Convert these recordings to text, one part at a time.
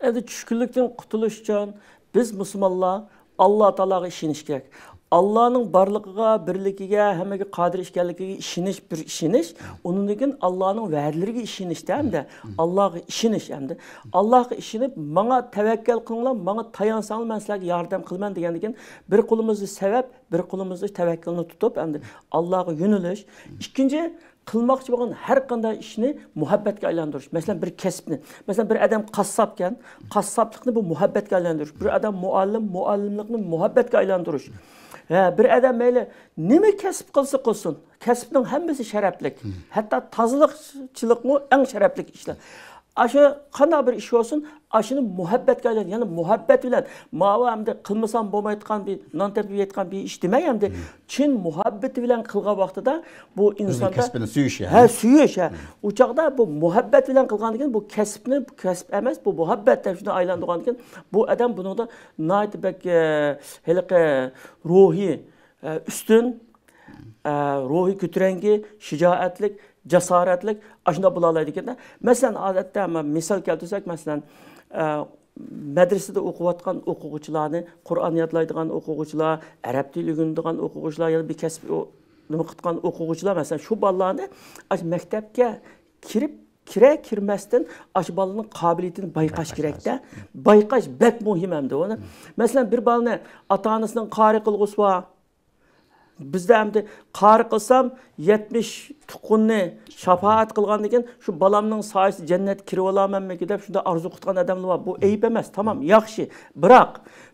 Endi tushkunlikdan qutulish uchun biz musulmonlar Alloh taologa ishonish kerak. Allohning borligiga, birligiga, hammaga qodir ekanligiga ishonish bir ishonish, undan keyin Allohning va'dalariga ishonishda hamda Allohga ishonish hamda Allohga ishonib, menga tavakkal qilinglar, menga tayansanglar, men sizlarga yordam qilaman degandan keyin bir qo'limizni sabab, bir qo'limizni tavakkalni tutib hamda Allohga yo'nalish. Ikkinchi qilmoqchi bo'lgan har qanday ishni muhabbatga aylantirish. Masalan, bir kasbni, masalan, bir odam qassobkan, qassoblikni bu muhabbatga aylantirish. Bir odam muallim, muallimlikni muhabbatga aylantirish. Bir odam mayli nima kasb qilsa qilsin, kasbning hammasi sharaflik. Hatto tozaliqchilikmi eng sharafli ishlar. Aşı qanday bir iş olsun, aşını muhabbetga aylan, yani muhabbet bilan mava hamda qilmasam bo'lmaydigan bir non tepib yetgan bir ish demay hamda chin muhabbeti bilan qilgan vaqtida bu insonda kasbini suyish yani. Ha, suyish. U chaqda bu muhabbet bilan qilgandan keyin bu kasbni kasb emas, bu muhabbatdan shuni aylantirgandan keyin bu odam buningda nayt bak haliqi ruhi üstün, ruhi ko'tarangi, shijoatlik, jasoratlik ashuna bo'la oladi ekan. Masalan, odatda misol keltirsak, masalan, madrasada o'qiyotgan o'quvchilarni, Qur'on yodlaydigan o'quvchilar, arab tili o'rganadigan o'quvchilar, yana bir kasb nima qilgan o'quvchilar, masalan, shu bolalarni maktabga kirmasdan ash bolaning qobiliyatini bayqash kerakda. Bayqash bak muhim hamda uni. Masalan, bir bolani ota-onasining qori qilg'usi bor. Bizde hem de qari qilsam 70 tuqqunni shafaat qilgandan keyin shu balamning sayesi cennet kirib olamanmi deb shunda arzu qilgan odamlar bor. Bu ayib emas, tamam, yaxshi. Biroq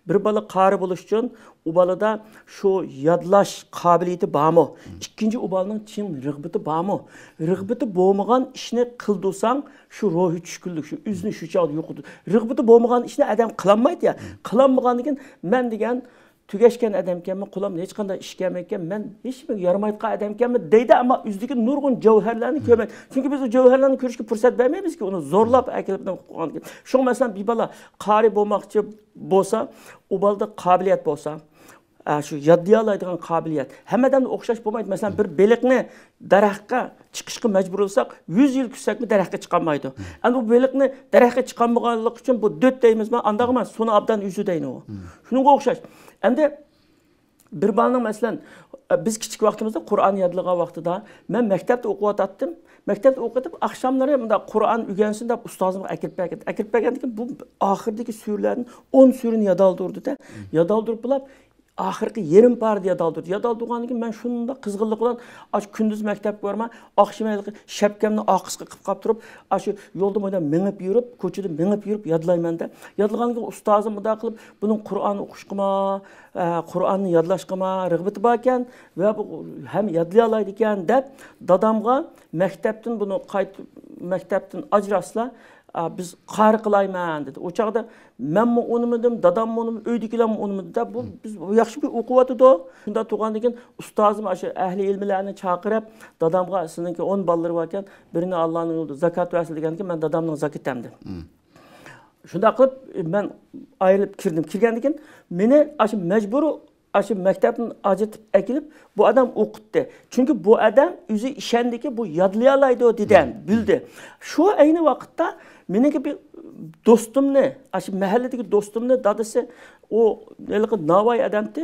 bir bola qari bo'lish uchun u bolada shu yodlash qobiliyati bormi? Ikkinchi u bolaning chin rag'bati bormi? Rag'bati bo'lmagan ishni qildursang, shu ruhi tushkunlik, shu o'zini shu chog'da yo'qdi. Rag'bati bo'lmagan ishni odam qilolmaydi ya. Qilolmagandan keyin men degan tügeşken adamkenmi, qulamda hech qanday ish kelmayotgan, men hech kimga yaramaydigan adamkenmi deydi, ammo o'zidagi nurg'un javharlarni ko'rmaydi. Chunki biz o javharlarni ko'rishga fursat bermaymiz-ki, uni zo'rlab akilib qo'ygan. Shu masalan bir bola qari bo'lmoqchi bo'lsa, u bolada qobiliyat bo'lsa, shu yodlay oladigan qobiliyat hammadan o'xshash bo'lmaydi. Masalan, bir beliqni daraxtga chiqishga majbur bo'lsak, 100 yil kutsakmi daraxtga chiqolmaydi. Endi bu beliqni daraxtga chiqolmaganlik uchun bu döt deymizmi, andaq emas, suni obdan yuzi deyni u. Shunga o'xshash. Endi bir balaning masalan biz kichik vaqtimizda Qur'on yodlagan vaqtida men maktabda o'qiyotdim. Maktabda o'qitib, oqshomlari bunda Qur'on o'rgansin deb ustozimga akirib bergandan keyin bu oxirdagi surlarning 10 surini yodoldirdi-da. Yodoldirib bo'lib ahirgi yerim parda yadaldır. Yadaldırgandan keyin men shunda qizg'inlik bilan aş kunduz maktabga borma, oqshimalik shapkamni oqisqa qilib qolib turib, aşı yo'lda mo'ydan minib yurib, ko'chada minib yurib yodlayman-da. Yodlagandan keyin ustozim bunday qilib, buning Qur'on o'qishqima, Qur'onni yodlashqima rag'bati bor ekan va bu ham yodlay oladi ekan deb dadamga maktabdan buni qaytib maktabdan ajrasla biz qari qilayman dedi. O chaqda menmi unimidim, dadam unim, uydagilar unimidi da bu biz yaxshi bir o'qiyotdi. Shunda turgandan keyin ustozim o'sha ahli ilmlarni chaqirib, dadamga sizningki 10 ballar bor ekan, birini Allohning yo'lida zakat versin degandan keyin men dadamning zakatamdi. Shunda qilib men ayrilib kirdim. Kirgandan keyin meni o'sha majbur aşı maktabni ajratib akilib bu adam o'qitdi. Chunki bu adam o'zi ishondiki bu yodlay oladi dedim, bildi. Shu ayni vaqtda meniki bir do'stimni, aşı mahalladagi do'stimni dadasi o Navoiy odamdi.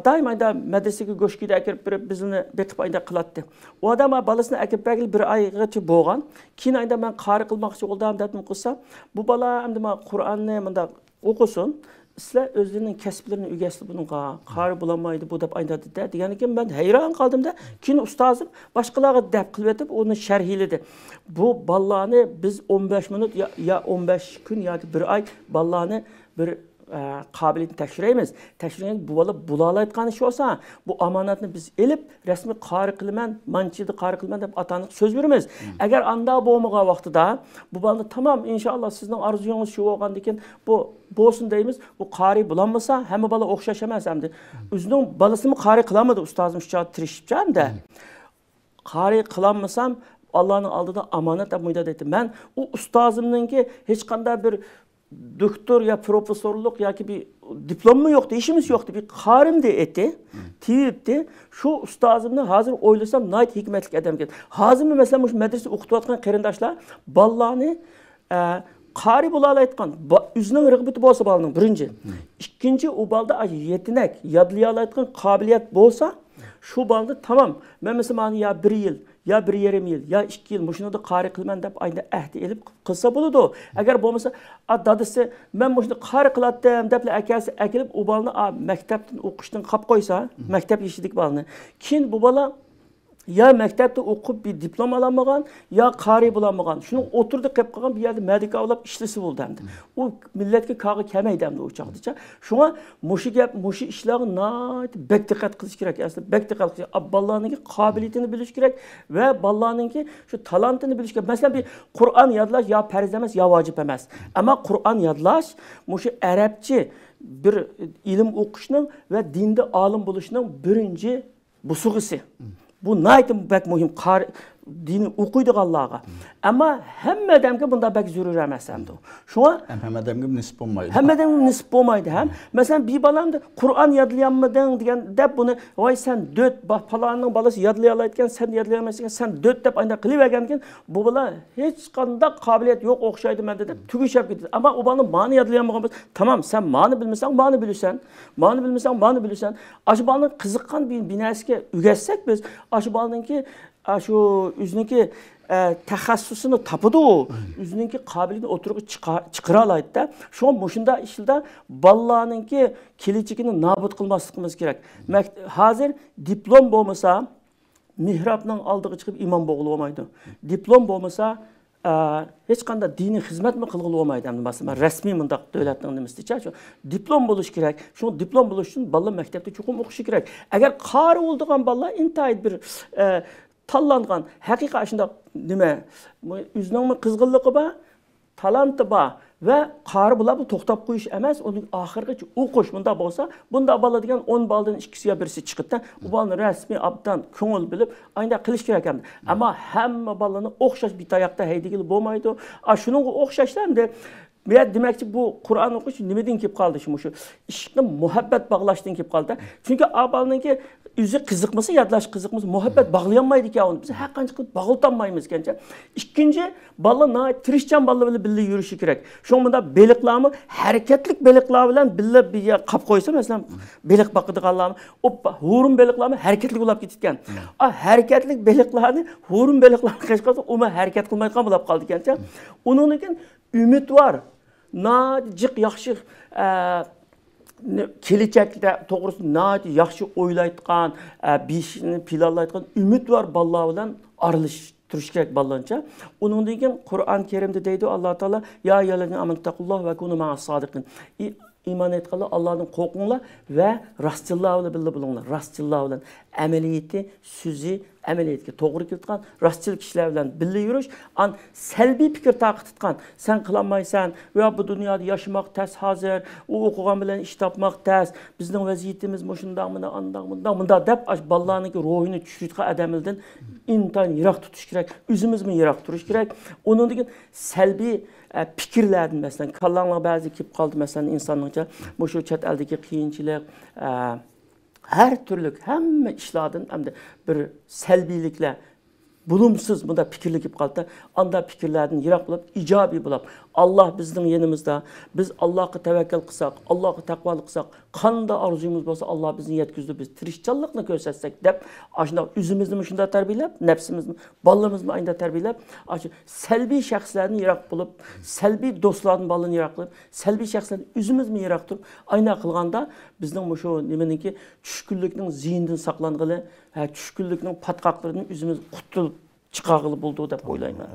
Daima da madrasaga go'shkida akirib berib bizni beqib ayda qilatdi. O adam bolasini akirib bergil bir oygacha bo'lgan. Keyin ayda men qari qilmoqchi bo'ldim dedim qilsa, bu bola endi men Qur'onni bunda o'qisin. Sizlar o'zlarining kasblarini o'rgasdi bunga qari bo'lamaydi bu deb aytadi da. Degandan keyin men hayron qoldim-da. Keyin ustozim boshqalarga deb qilib etib uni sharhladi. Bu ballani biz 15 minut ya 15 kun yoki bir oy ballani bir qobiliyatini tekshiramiz. Tekshirgan bu bola bulayotgan ish olsa, bu omonatni biz elib rasmiy qari qilman, manchida qari qilman deb ota-onaga so'z beramiz. Agar anda bo'lmagan vaqtida bu bolani tamam inshaalloh sizning orzuyingiz shu bo'lgandan keyin bu bo'lsin deymiz. Bu qari bulanmasa hamma bola o'xshash emas hamda. O'zining bolasini qari qilamadi ustozim shu tirishibchamda. Qari qilanmasam Allohning oldida omonat deb mo'ydad etdim. Men u ustozimninki hech qanday bir doktor ya professorluk ya ki bir diplommu yoktu, işimiz yoktu. Bir qarim de etti, tiyipti. Şu ustazımni hazır oylasam nayt hikmetlik adam geldi. Hazır mı mesela şu medrese okutuyotgan qarindoshlar ballarni qari bo'la oladigan, o'zining rag'bati bo'lsa bolaning birinchi. Ikkinchi u bolada yetenek, yodlay oladigan qobiliyat bo'lsa, shu bolada tamam. Men masalan ya 1 yil, ya 1,5 yil, ya 2 yil mushunda qari qilman deb ayda ahdi elib qilsa bo'ladi. Agar bo'lmasa, dadasi men mushunda qari qilatdim deb akasi akilib u bolani maktabdan o'qishdan qolib qo'ysa, maktab yeshidik bolani. Keyin bu bola ya maktabda o'qib bir diplom olamagan, ya qari bo'lamagan. Shuni o'tirdi qilib qolgan bir yerda medika olib ishlasi bo'ldi endi. U millatga qog'i kelmaydi endi u chaqdicha. Shunga mushi gap, mushi ishlarga bek diqqat qilish kerak. Aslida bek diqqat qilish, bolalarning qobiliyatini bilish kerak va bolalarning shu talantini bilish kerak. Masalan, bir Qur'on yodlash ya farz emas, ya vojib emas. Ammo Qur'on yodlash mushi arabcha bir ilm o'qishning va dinda olim bo'lishning birinchi busug'isi. Bu naytim bek muhim dini o'qiydiganlarga. Ammo hamma odamga bunda bek zarur emas hamda. Shunga hamma odamga nisb bo'lmaydi. Hamma odamga nisb bo'lmaydi ham. Masalan, bir balamda Qur'on yodlayolmading degan deb buni, "Voy sen döt falonning balasi yodlay oladigan, sen yodlay olmaysan, sen döt" deb ayna qilavergankin, bu bola hech qanday qobiliyat yo'q o'xshaydi menda deb tugishab ketadi. Ammo u bolani ma'ni yodlayolmagan bo'lsa, tamam, sen ma'ni bilmasan, ma'ni bilasan. Ma'ni bilmasan, ma'ni bilasan. Aşı bolaning qiziqqan bir binasiga ugatsak biz, aşı bolaninki şu o'ziniki taxassusini topadi, o'ziniki qobiliyatini o'tirib chiqara oladi-da. Shu mushunda ishda bolalarninki kelajagini nobud qilmasligimiz kerak. Hozir diplom bo'lmasa, mihrobning oldiga chiqib imom bo'g'ilib olmaydi. Diplom bo'lmasa, hech qanday diniy xizmat mi qilib olmaydi. Masalan, rasmiy mundaq davlatning nimasicha shu diplom bo'lish kerak. Shu diplom bo'lish uchun bolalar maktabda cho'qim o'qishi kerak. Agar qari bo'lgan bolalar intayt bir tanlangan, haqiqiy shunday nima, o'zining qizg'inligi bor, talanti bor va qari bo'lib to'xtab qo'yish emas, uning oxirigacha o'qish bunda bo'lsa, bunda bola degan 10 baldan ikkisiga birisi chiqdi. U bolani rasmiy obdan ko'ngil bilib, ayda qilish kerak ekan. Ammo hamma bolalarni o'xshash bir tayoqda haydigili bo'lmaydi. Shuningga o'xshashlarda demakchi bu Qur'on o'qish nimadan kelib qoldi shu ishni muhabbat bog'lashdan kelib qoldi. Chunki abalninki o'zi qiziqmasa, yodlash qiziqmasa, muhabbat bog'lay olmaydi ekan. Biz har qancha qilib bog'lolmaymiz ekancha. Ikkinchi, bolalar tirishchan bolalar bilan birga yurishi kerak. Shunda beliqlarni harakatlik beliqlar bilan birga qolib qo'ysa, masalan, beliq boqadiganlar, hurun beliqlarni harakatli bo'lib ketgan. Harakatlik beliqlarni hurun beliqlarga qo'shqanda, u harakat qilmaydigan bo'lib qoldi ekancha. Uning uchun umid var. Jiq yaxshi kelajakda to'g'risida yaxshi o'ylaydigan, beshini planlaydigan umid var bolalar bilan aralashib kerak bolalarcha. Uningdan keyin Qur'on Karimda deydi Alloh taolo, "Ya ayyuhallazina amanu taqulloha va kunu ma'as sodiqin." İman etqanlar Allah'ın qo'rqinglar va rostchilar bilan birga bo'linglar. Rostchilar bilan amaliyati, so'zi amaliyatga to'g'ri kelgan rostchil kishilar bilan birga yurish, an salbiy fikr taqitgan, sen qilolmaysan va bu dunyoda yashamoq tas hozir, u o'qigan bilan ish topmoq tas, bizning vaziyatimiz shundaqmi, andaq deb bolalarning ruhini tushirgan odamlardan intayin yiroq tutish kerak, o'zimizni yiroq turish kerak. Undan keyin salbiy fikrlardan masalan, kallanlar ba'zi kelib qoldi masalan insonlarga, bu shu chet eldagi qiyinchilik, her türlü hamma ishlardan hamda bir salbiyliklar bulumsuz bunda fikirli kelib qoldi. Anda fikirlardan yiroq bo'lib, ijobiy bo'lib, Allah bizning yenimizda, biz Allohga tavakkal qilsak, Allohga taqvolik qilsak, qanday orzuyimiz bo'lsa Alloh bizni yetkazdi, biz tirishchanlikni ko'rsatsak deb, ashuna o'zimizni shunda tarbiyalab, nafsimizni, bolalarimizni ayda tarbiyalab, shu salbiy shaxslarni yiroq bo'lib, salbiy do'stlarning bolalarini yiroq qilib, salbiy shaxslarni o'zimizni yiroq turib, ayna qilganda bizning shu nimaniki tushkunlikning ziyindan saqlang'ili, tushkunlikning patqoqlaridan o'zimiz qutulib chiqag'ili bo'ldi deb o'ylayman.